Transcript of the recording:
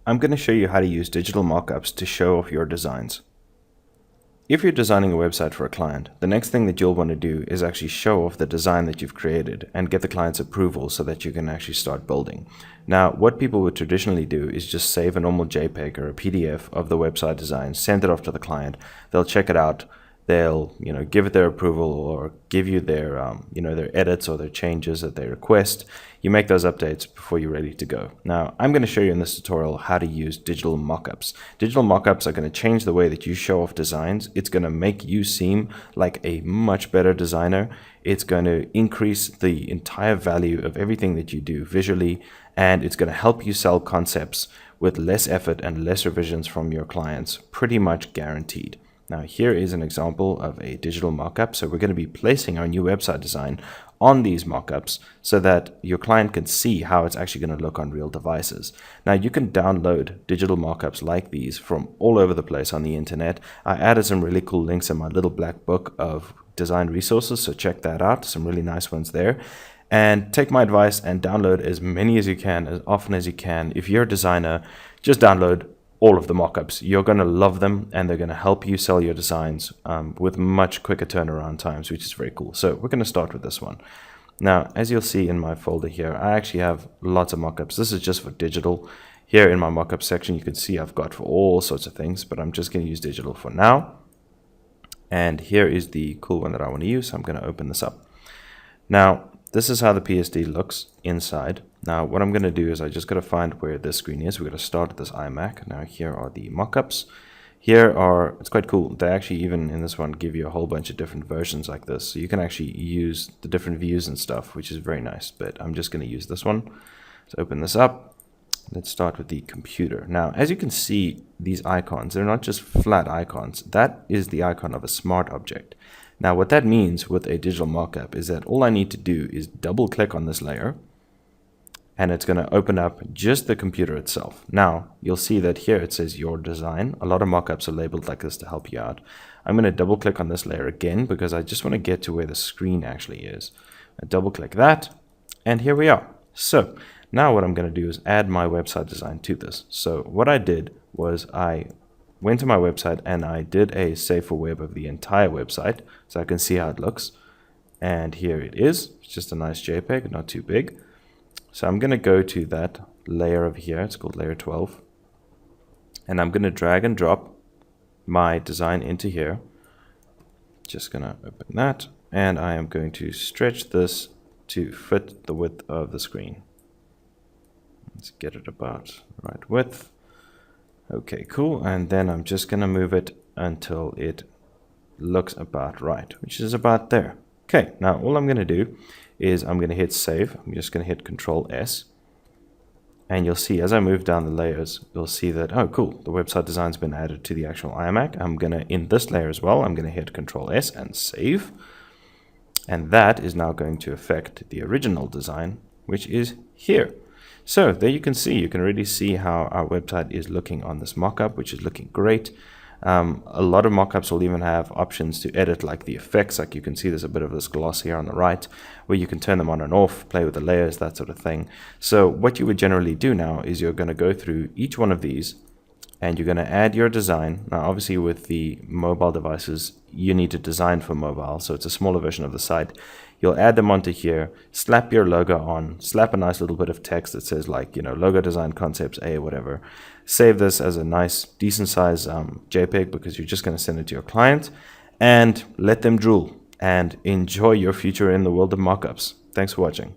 I'm going to show you how to use digital mockups to show off your designs. If you're designing a website for a client, the next thing that you'll want to do is actually show off the design that you've created and get the client's approval so that you can actually start building. Now, what people would traditionally do is just save a normal JPEG or a PDF of the website design, send it off to the client. They'll check it out. They'll, give it their approval or give you their, their edits or their changes that they request. You make those updates before you're ready to go. Now, I'm going to show you in this tutorial how to use digital mockups. Digital mockups are going to change the way that you show off designs. It's going to make you seem like a much better designer. It's going to increase the entire value of everything that you do visually, and it's going to help you sell concepts with less effort and less revisions from your clients, pretty much guaranteed. Now here is an example of a digital mockup. So we're going to be placing our new website design on these mockups so that your client can see how it's actually going to look on real devices. Now you can download digital mockups like these from all over the place on the internet. I added some really cool links in my little black book of design resources, so check that out. Some really nice ones there. And take my advice and download as many as you can, as often as you can. If you're a designer, just download all of the mockups. You're going to love them, and they're going to help you sell your designs with much quicker turnaround times, which is very cool. So we're going to start with this one. Now, as you'll see in my folder here, I actually have lots of mockups. This is just for digital. Here in my mockup section, you can see I've got for all sorts of things, but I'm just going to use digital for now. And here is the cool one that I want to use. So I'm going to open this up. Now, this is how the PSD looks inside. Now, what I'm going to do is I just got to find where this screen is. We're going to start with this iMac. Now, here are the mockups. It's quite cool. They actually even in this one give you a whole bunch of different versions like this. So you can actually use the different views and stuff, which is very nice. But I'm just going to use this one. Let's open this up. Let's start with the computer. Now, as you can see, these icons, they're not just flat icons. That is the icon of a smart object. Now, what that means with a digital mockup is that all I need to do is double click on this layer, and it's going to open up just the computer itself. Now, you'll see that here it says your design. A lot of mockups are labeled like this to help you out. I'm going to double click on this layer again because I just want to get to where the screen actually is. I double click that, and here we are. So now what I'm going to do is add my website design to this. So what I did was I went to my website and I did a save for web of the entire website so I can see how it looks. And here it is. It's just a nice JPEG, not too big. So I'm going to go to that layer over here. It's called layer 12. And I'm going to drag and drop my design into here. Just going to open that. And I am going to stretch this to fit the width of the screen. Let's get it about the right width. Okay, cool. And then I'm just going to move it until it looks about right, which is about there. Okay, now all I'm going to do is I'm going to hit save. I'm just going to hit Control S. And you'll see as I move down the layers, you'll see that, oh, cool, the website design's been added to the actual iMac. I'm going to, in this layer as well, I'm going to hit Control S and save. And that is now going to affect the original design, which is here. So there you can really see how our website is looking on this mockup, which is looking great. A lot of mockups will even have options to edit, like the effects. Like you can see there's a bit of this gloss here on the right where you can turn them on and off, play with the layers, that sort of thing. So what you would generally do now is you're going to go through each one of these and you're going to add your design. Now, obviously with the mobile devices, you need to design for mobile. So it's a smaller version of the site. You'll add them onto here, slap your logo on, slap a nice little bit of text that says like, logo design concepts A, whatever. Save this as a nice, decent size JPEG because you're just going to send it to your client and let them drool and enjoy your future in the world of mockups. Thanks for watching.